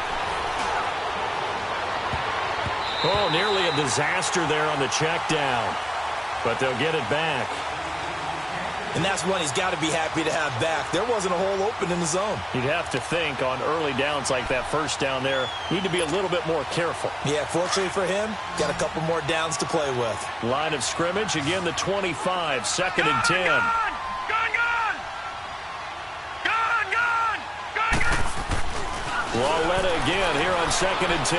Oh, nearly a disaster there on the check down, but they'll get it back. And that's one he's got to be happy to have back. There wasn't a hole open in the zone. You'd have to think on early downs like that first down there, need to be a little bit more careful. Yeah, fortunately for him, got a couple more downs to play with. Line of scrimmage, again the 25, second and 10. Lauletta again here on second and 10.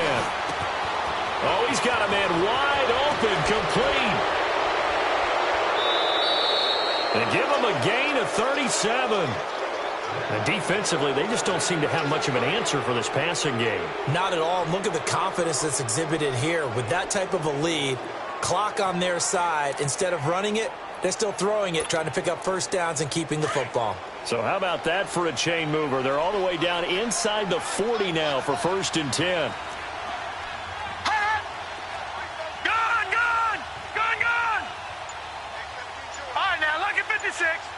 Oh, he's got a man wide open, complete. They give him a gain of 37. And defensively, they just don't seem to have much of an answer for this passing game. Not at all. Look at the confidence that's exhibited here. With that type of a lead, clock on their side, instead of running it, they're still throwing it, trying to pick up first downs and keeping the football. So how about that for a chain mover? They're all the way down inside the 40 now for first and 10.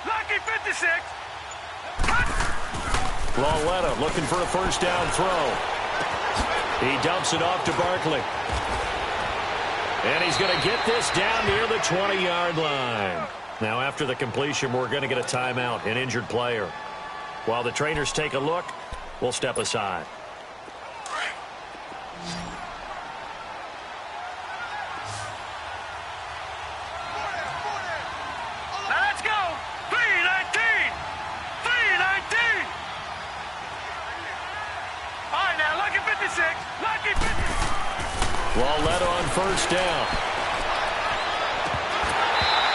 Lucky 56. Lauletta looking for a first down throw. He dumps it off to Barkley. And he's going to get this down near the 20-yard line. Now after the completion, we're going to get a timeout, an injured player. While the trainers take a look, we'll step aside. Lauletta on first down.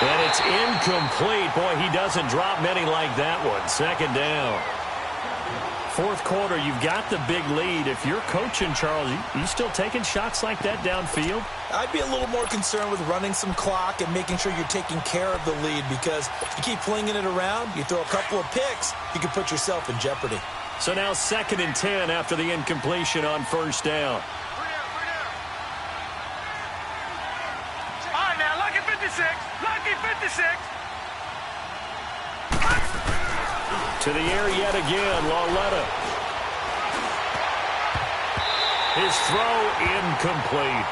And it's incomplete. Boy, he doesn't drop many like that one. Second down. Fourth quarter, you've got the big lead. If you're coaching, Charles, you still taking shots like that downfield? I'd be a little more concerned with running some clock and making sure you're taking care of the lead, because you keep flinging it around, you throw a couple of picks, you can put yourself in jeopardy. So now second and 10 after the incompletion on first down. All right, now, lucky 56. Lucky 56. To the air yet again, Lauletta. His throw incomplete.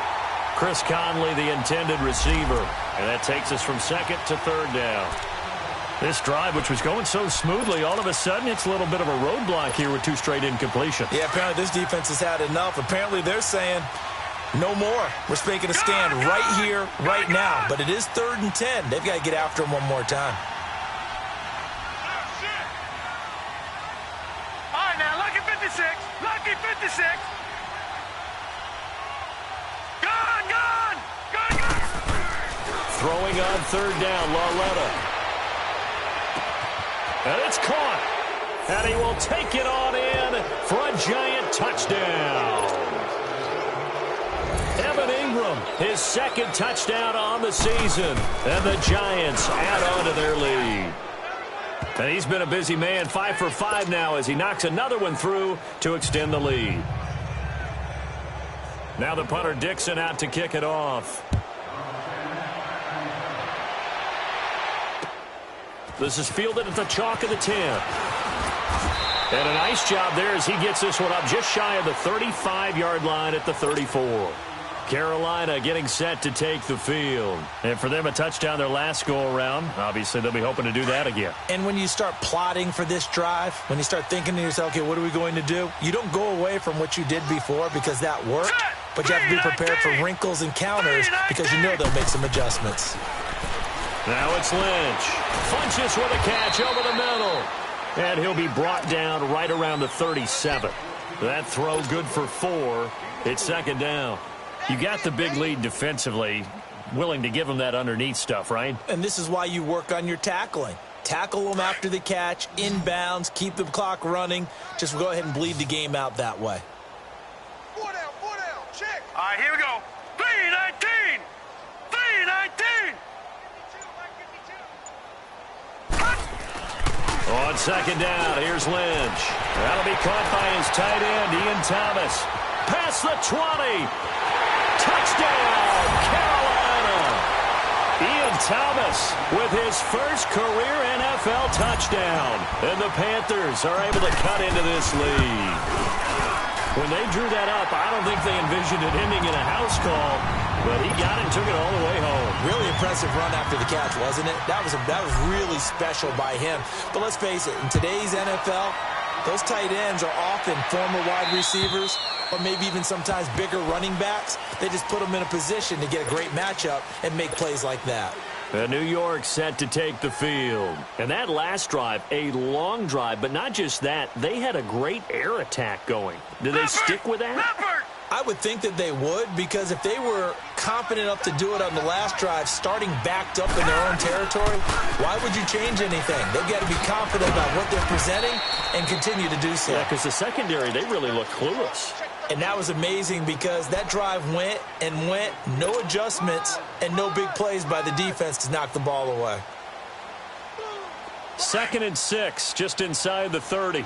Chris Conley, the intended receiver. And that takes us from second to third down. This drive, which was going so smoothly, all of a sudden it's a little bit of a roadblock here with two straight incompletions. Yeah, apparently this defense has had enough. Apparently they're saying, no more. We're making a stand right here, right now. But it is 3rd and 10. They've got to get after him one more time. All right, now, lucky 56. Lucky 56. Gone. Throwing on third down, Lauletta. And it's caught. And he will take it on in for a giant touchdown. Evan Ingram, his second touchdown on the season. And the Giants add on to their lead. And he's been a busy man, 5 for 5 now as he knocks another one through to extend the lead. Now the punter Dixon out to kick it off. This is fielded at the chalk of the 10. And a nice job there as he gets this one up just shy of the 35-yard line at the 34. Carolina getting set to take the field. And for them, a touchdown their last go-around. Obviously, they'll be hoping to do that again. And when you start plotting for this drive, when you start thinking to yourself, okay, what are we going to do? You don't go away from what you did before because that worked. But you have to be prepared for wrinkles and counters because you know they'll make some adjustments. Now it's Lynch. Funches with a catch over the middle. And he'll be brought down right around the 37. That throw good for 4. It's second down. You got the big lead defensively. willing to give them that underneath stuff, right? And this is why you work on your tackling. Tackle them after the catch, inbounds, keep the clock running. Just go ahead and bleed the game out that way. 4 down, check. All right, here we go. 3-19. 3-19. On second down, here's Lynch. That'll be caught by his tight end, Ian Thomas. Past the 20. Touchdown, Carolina. Ian Thomas with his first career NFL touchdown. And the Panthers are able to cut into this lead. When they drew that up, I don't think they envisioned it ending in a house call, but he got it and took it all the way home. Really impressive run after the catch, wasn't it? That was really special by him. But let's face it, in today's NFL, those tight ends are often former wide receivers or maybe even sometimes bigger running backs. They just put them in a position to get a great matchup and make plays like that. And New York set to take the field. And that last drive, a long drive, but not just that. They had a great air attack going. Do they stick with that? I would think that they would, because if they were confident enough to do it on the last drive, starting backed up in their own territory, why would you change anything? They've got to be confident about what they're presenting and continue to do so. Yeah, because the secondary, they really look clueless. And that was amazing because that drive went and went, no adjustments, and no big plays by the defense to knock the ball away. 2nd and 6, just inside the 30.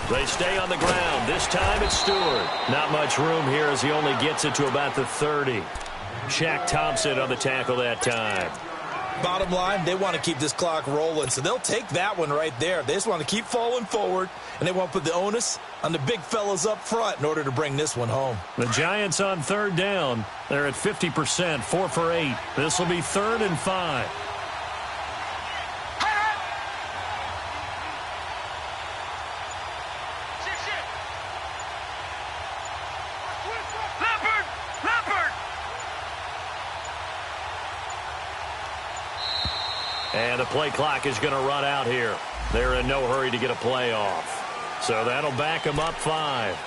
They stay on the ground. This time it's Stewart. Not much room here as he only gets it to about the 30. Shaq Thompson on the tackle that time. Bottom line, they want to keep this clock rolling, so they'll take that one right there. They just want to keep falling forward, and they want to put the onus on the big fellas up front in order to bring this one home. The Giants on 3rd down. They're at 50%, 4 for 8. This will be 3rd and 5. And the play clock is going to run out here. They're in no hurry to get a play off. So that'll back them up 5.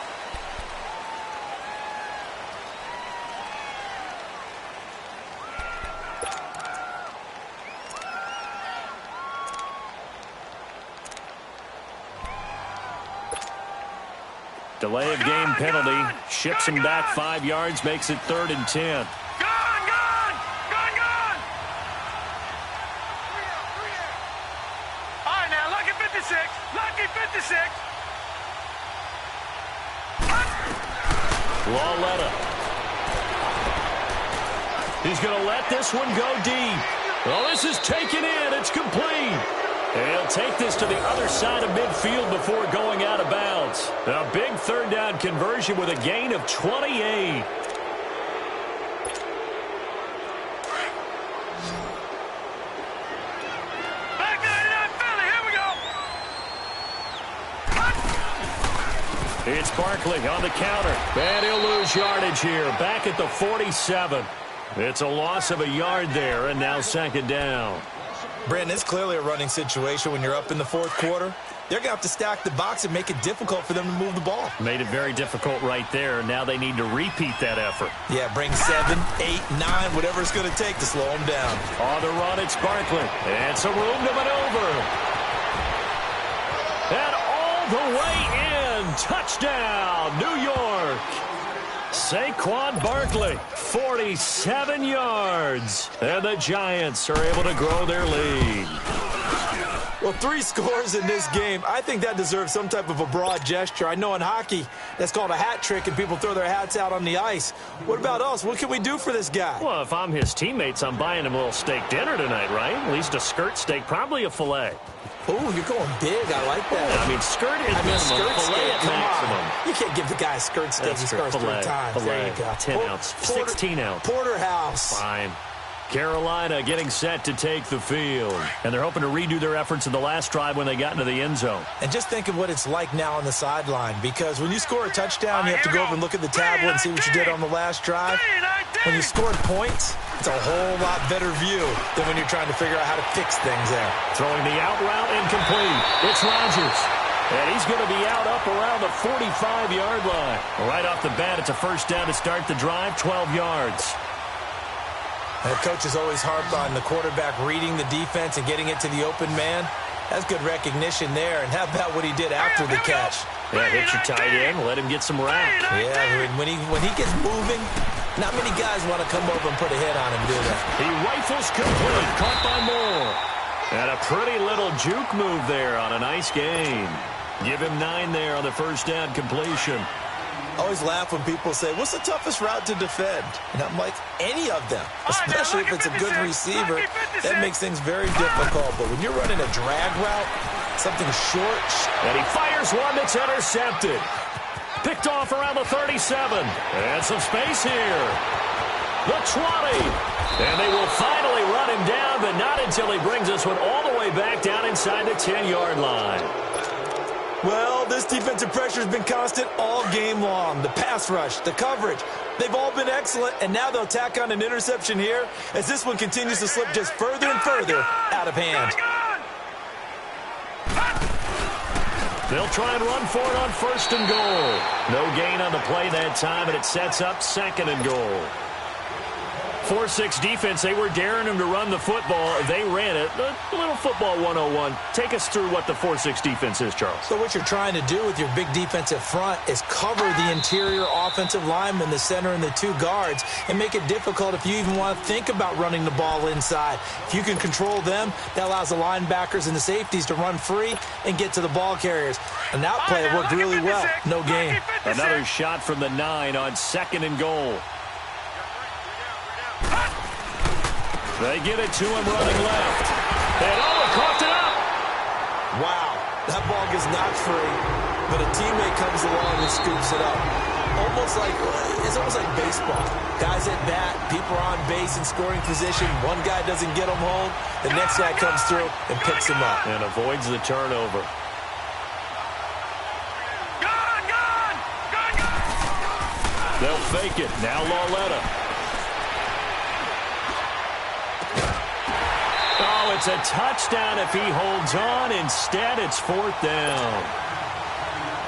Delay of game penalty. Ships him back 5 yards, makes it 3rd and 10. Lucky 56. Lawletta. He's going to let this one go deep. Well, this is taken in. It's complete. He'll take this to the other side of midfield before going out of bounds. A big 3rd down conversion with a gain of 28. It's Barkley on the counter. And he'll lose yardage here. Back at the 47. It's a loss of a yard there, and now 2nd down. Brandon, it's clearly a running situation when you're up in the 4th quarter. They're going to have to stack the box and make it difficult for them to move the ball. Made it very difficult right there. Now they need to repeat that effort. Yeah, bring 7, 8, 9, whatever it's going to take to slow them down. On the run, it's Barkley. And some room to maneuver. And all the way in. Touchdown, New York. Saquon Barkley, 47 yards. And the Giants are able to grow their lead. Well, 3 scores in this game. I think that deserves some type of a broad gesture. I know in hockey, that's called a hat trick, and people throw their hats out on the ice. What about us? What can we do for this guy? Well, if I'm his teammates, I'm buying him a little steak dinner tonight, right? At least a skirt steak, probably a filet. Oh, you're going big. I like that. I mean, skirt is minimum, skirt filet at maximum. You can't give the guy a skirt steak. He scores 3 times. There you go. 10-ounce, 16-ounce. Porterhouse. Fine. Carolina getting set to take the field. And they're hoping to redo their efforts in the last drive when they got into the end zone. And just think of what it's like now on the sideline, because when you score a touchdown, you have to go over and look at the tablet and see what you did on the last drive. When you scored points, it's a whole lot better view than when you're trying to figure out how to fix things there. Throwing the out route incomplete. It's Rodgers. And he's going to be out up around the 45-yard line. Right off the bat, it's a first down to start the drive, 12 yards. The coach is always harped on the quarterback reading the defense and getting it to the open man. That's good recognition there. And how about what he did after the catch? Yeah, hit your tight end, let him get some rack. Yeah, when he gets moving, not many guys want to come over and put a hit on him, do they? He rifles complete, caught by Moore. And a pretty little juke move there on a nice game. Give him 9 there on the first down completion. I always laugh when people say, what's the toughest route to defend? And I'm like, any of them, especially if it's a good receiver. That makes things very difficult. But when you're running a drag route, something short. And he fires one that's intercepted. Picked off around the 37. And some space here. The 20. And they will finally run him down, but not until he brings this one all the way back down inside the 10-yard line. Well, this defensive pressure has been constant all game long. The pass rush, the coverage, they've all been excellent, and now they'll tack on an interception here as this one continues to slip just further and further out of hand. They'll try and run for it on first and goal. No gain on the play that time, and it sets up second and goal. 4-6 defense, they were daring him to run the football. They ran it. A little football 101. Take us through what the 4-6 defense is, Charles. So what you're trying to do with your big defensive front is cover the interior offensive lineman, the center, and the 2 guards, and make it difficult if you even want to think about running the ball inside. If you can control them, that allows the linebackers and the safeties to run free and get to the ball carriers. And that play worked really well. No gain. Another shot from the 9 on second and goal. They get it to him running left. And coughed it up. Wow, that ball gets knocked free, but a teammate comes along and scoops it up. It's almost like baseball. Guys at bat, people are on base in scoring position. One guy doesn't get him home. The next guy comes through and picks him up. And avoids the turnover. They'll fake it. Now Lauletta. Oh, it's a touchdown if he holds on. Instead, it's 4th down.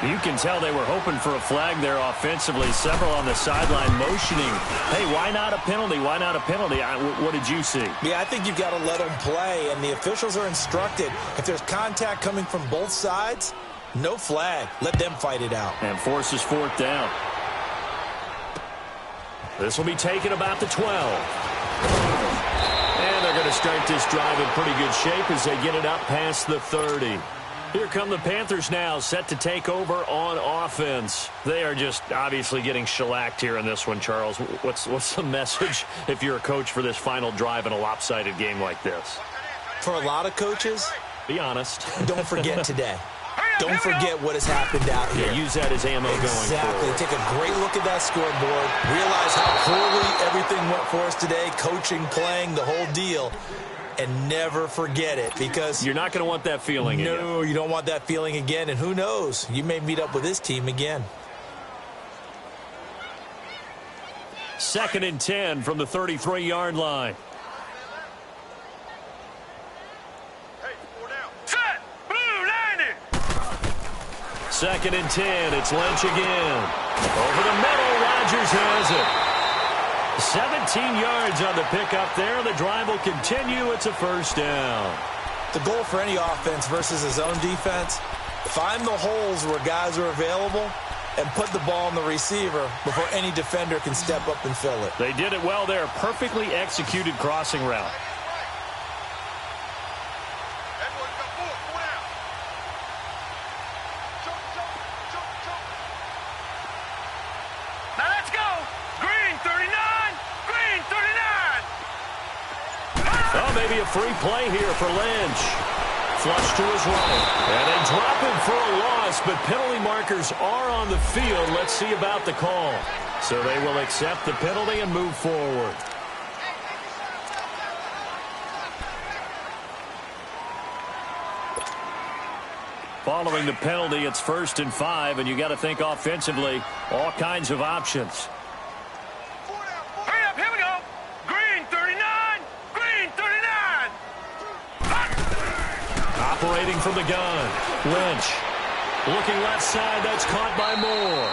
You can tell they were hoping for a flag there offensively. Several on the sideline motioning. Hey, why not a penalty? Why not a penalty? What did you see? Yeah, I think you've got to let them play, and the officials are instructed. If there's contact coming from both sides, no flag. Let them fight it out. And forces 4th down. This will be taken about the 12. And they're going to start this drive in pretty good shape as they get it up past the 30. Here come the Panthers now, set to take over on offense. They are just obviously getting shellacked here in this one, Charles. What's the message if you're a coach for this final drive in a lopsided game like this? For a lot of coaches, be honest. Don't forget today. Don't forget what has happened out here. Yeah, use that as ammo going forward. Exactly. Take a great look at that scoreboard. Realize how poorly everything went for us today. Coaching, playing, the whole deal. And never forget it, because you're not going to want that feeling again. No, you don't want that feeling again. And who knows? You may meet up with this team again. 2nd and 10 from the 33-yard line. Second and 10. It's Lynch again. Over the middle, Rodgers has it. 17 yards on the pickup there. The drive will continue. It's a first down. The goal for any offense versus his own defense, find the holes where guys are available and put the ball on the receiver before any defender can step up and fill it. They did it well there. Perfectly executed crossing route. Maybe a free play here for Lynch. Flush to his right. And they drop him for a loss, but penalty markers are on the field. Let's see about the call. So they will accept the penalty and move forward. Following the penalty, it's 1st and 5, and you got to think offensively, all kinds of options. Operating from the gun, Lynch. Looking left side, that's caught by Moore.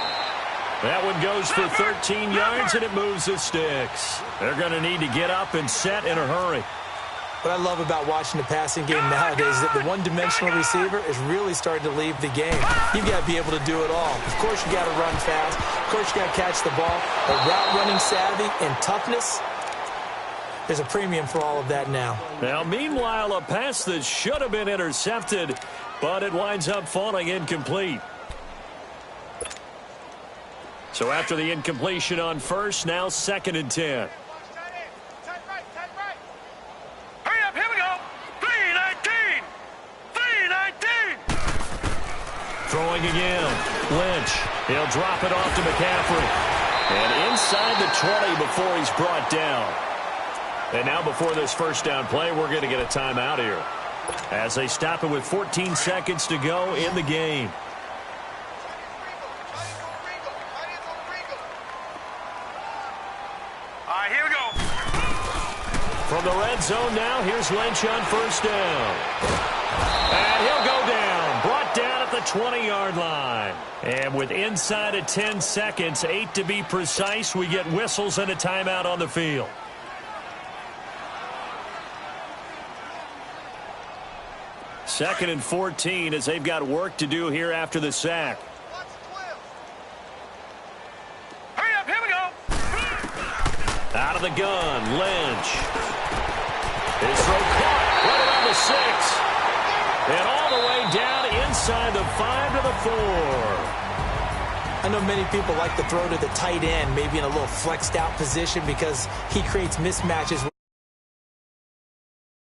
That one goes for 13 yards, and it moves the sticks. They're going to need to get up and set in a hurry. What I love about watching the passing game nowadays is that the one-dimensional receiver is really starting to leave the game. You've got to be able to do it all. Of course, you got to run fast. Of course, you got to catch the ball. But route running savvy and toughness, there's a premium for all of that now. Now, meanwhile, a pass that should have been intercepted, but it winds up falling incomplete. So after the incompletion on first, now 2nd and 10. Throwing again. Lynch. He'll drop it off to McCaffrey. And inside the 20 before he's brought down. And now before this first down play, we're going to get a timeout here, as they stop it with 14 seconds to go in the game. All right, here we go. From the red zone now, here's Lynch on first down. And he'll go down. Brought down at the 20-yard line. And with inside of 10 seconds, 8 to be precise, we get whistles and a timeout on the field. Second and 14 as they've got work to do here after the sack. Hurry up, here we go. Out of the gun, Lynch. His throw caught right around the 6. And all the way down inside the 5 to the 4. I know many people like to throw to the tight end, maybe in a little flexed out position because he creates mismatches.